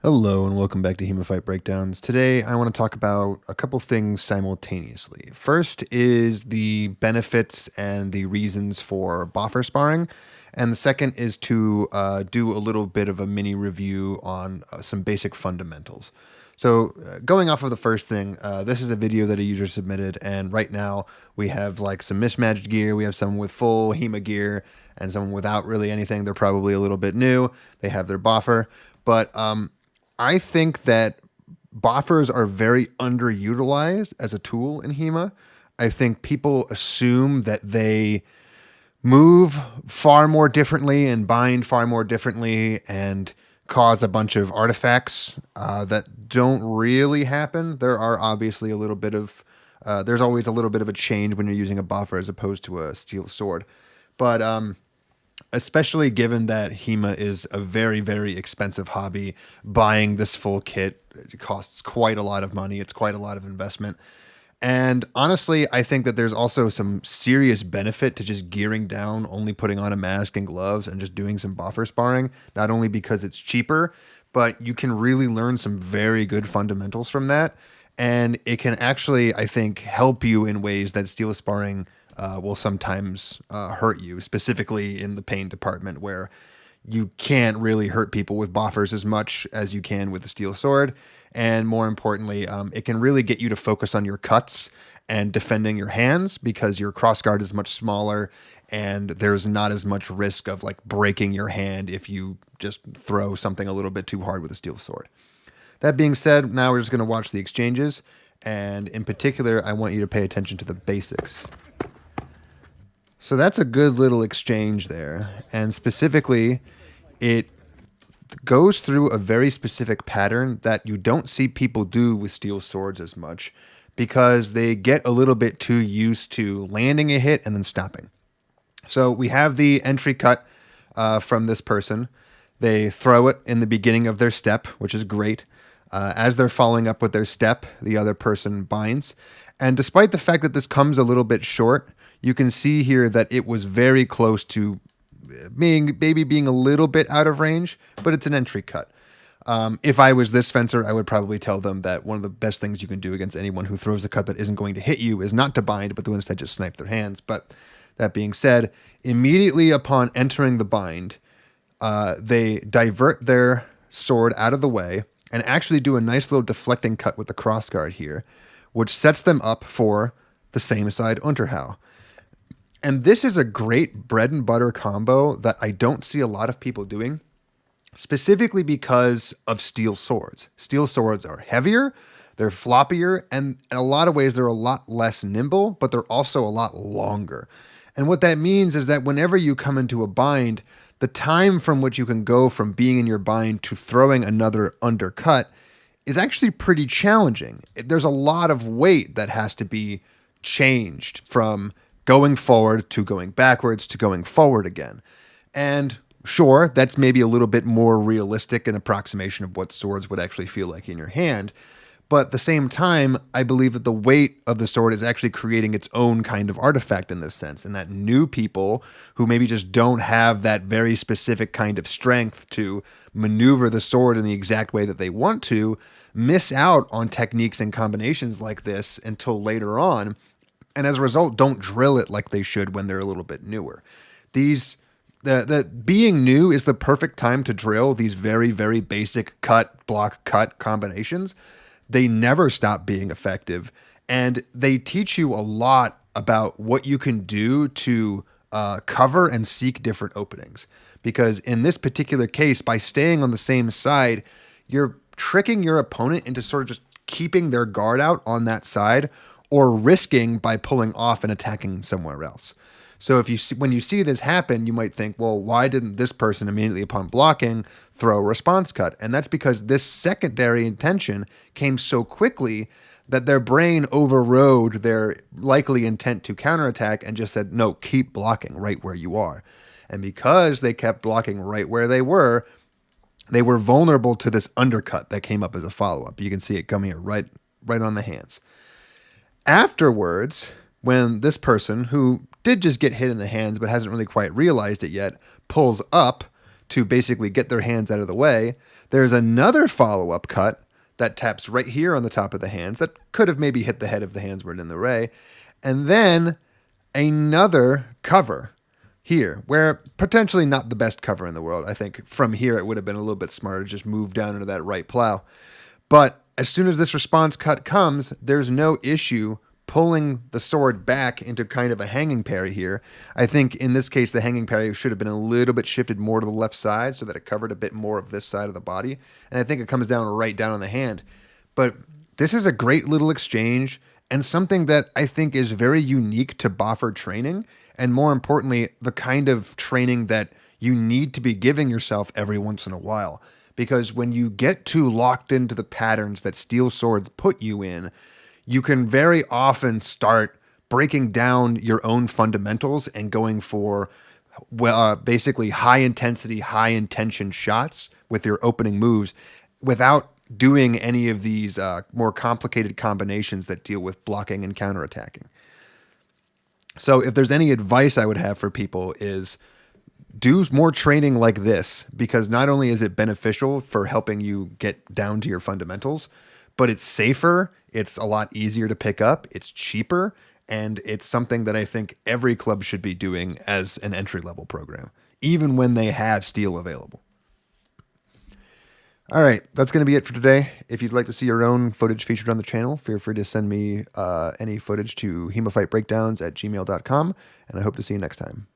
Hello and welcome back to HEMAFightBreakdowns. Today I want to talk about a couple things simultaneously. First is the benefits and the reasons for Boffer sparring, and the second is to do a little bit of a mini review on some basic fundamentals. So going off of the first thing, this is a video that a user submitted, and right now we have like some mismatched gear. We have someone with full HEMA gear and someone without really anything. They're probably a little bit new. They have their Boffer, but I think that buffers are very underutilized as a tool in HEMA. I think people assume that they move far more differently and bind far more differently and cause a bunch of artifacts that don't really happen. There are obviously a little bit of there's always a little bit of a change when you're using a buffer as opposed to a steel sword, but especially given that HEMA is a very, very expensive hobby. Buying this full kit, it costs quite a lot of money. It's quite a lot of investment. And honestly, I think that there's also some serious benefit to just gearing down, only putting on a mask and gloves and just doing some buffer sparring, not only because it's cheaper, but you can really learn some very good fundamentals from that. And it can actually, I think, help you in ways that steel sparring will sometimes hurt you, specifically in the pain department where you can't really hurt people with buffers as much as you can with a steel sword. And more importantly, it can really get you to focus on your cuts and defending your hands because your crossguard is much smaller and there's not as much risk of like breaking your hand if you just throw something a little bit too hard with a steel sword. That being said, now we're just going to watch the exchanges. And in particular, I want you to pay attention to the basics. So that's a good little exchange there. And specifically, it goes through a very specific pattern that you don't see people do with steel swords as much because they get a little bit too used to landing a hit and then stopping. So we have the entry cut from this person. They throw it in the beginning of their step, which is great. As they're following up with their step, the other person binds. And despite the fact that this comes a little bit short, you can see here that it was very close to being a little bit out of range, but it's an entry cut. If I was this fencer, I would probably tell them that one of the best things you can do against anyone who throws a cut that isn't going to hit you is not to bind, but to instead just snipe their hands. But that being said, immediately upon entering the bind, they divert their sword out of the way and actually do a nice little deflecting cut with the crossguard here, which sets them up for the same side Unterhau. And this is a great bread and butter combo that I don't see a lot of people doing, specifically because of steel swords. Steel swords are heavier, they're floppier, and in a lot of ways they're a lot less nimble, but they're also a lot longer. And what that means is that whenever you come into a bind, the time from which you can go from being in your bind to throwing another undercut is actually pretty challenging. There's a lot of weight that has to be changed from going forward to going backwards to going forward again. And sure, that's maybe a little bit more realistic an approximation of what swords would actually feel like in your hand. But at the same time, I believe that the weight of the sword is actually creating its own kind of artifact in this sense, and that new people who maybe just don't have that very specific kind of strength to maneuver the sword in the exact way that they want to miss out on techniques and combinations like this until later on, and as a result, don't drill it like they should when they're a little bit newer. The being new is the perfect time to drill these very, very basic cut, block, cut combinations. They never stop being effective, and they teach you a lot about what you can do to cover and seek different openings. Because in this particular case, by staying on the same side, you're tricking your opponent into sort of just keeping their guard out on that side, or risking by pulling off and attacking somewhere else. So when you see this happen, you might think, well, why didn't this person immediately upon blocking throw a response cut? And that's because this secondary intention came so quickly that their brain overrode their likely intent to counterattack and just said, no, keep blocking right where you are. And because they kept blocking right where they were vulnerable to this undercut that came up as a follow-up. You can see it coming here right on the hands. Afterwards, when this person, who did just get hit in the hands but hasn't really quite realized it yet, pulls up to basically get their hands out of the way. There's another follow-up cut that taps right here on the top of the hands that could have maybe hit the head if the hands weren't in the way. And then another cover here, where potentially not the best cover in the world. I think from here it would have been a little bit smarter to just move down into that right plow. But as soon as this response cut comes, there's no issue pulling the sword back into kind of a hanging parry here. I think in this case, the hanging parry should have been a little bit shifted more to the left side so that it covered a bit more of this side of the body. And I think it comes down right down on the hand. But this is a great little exchange and something that I think is very unique to Boffer training. And more importantly, the kind of training that you need to be giving yourself every once in a while. Because when you get too locked into the patterns that steel swords put you in, you can very often start breaking down your own fundamentals and going for basically high intensity, high intention shots with your opening moves without doing any of these more complicated combinations that deal with blocking and counterattacking. So if there's any advice I would have for people is do more training like this, because not only is it beneficial for helping you get down to your fundamentals, but it's safer, it's a lot easier to pick up, it's cheaper, and it's something that I think every club should be doing as an entry-level program, even when they have steel available. All right, that's going to be it for today. If you'd like to see your own footage featured on the channel, feel free to send me any footage to HEMAFightBreakdowns@gmail.com, and I hope to see you next time.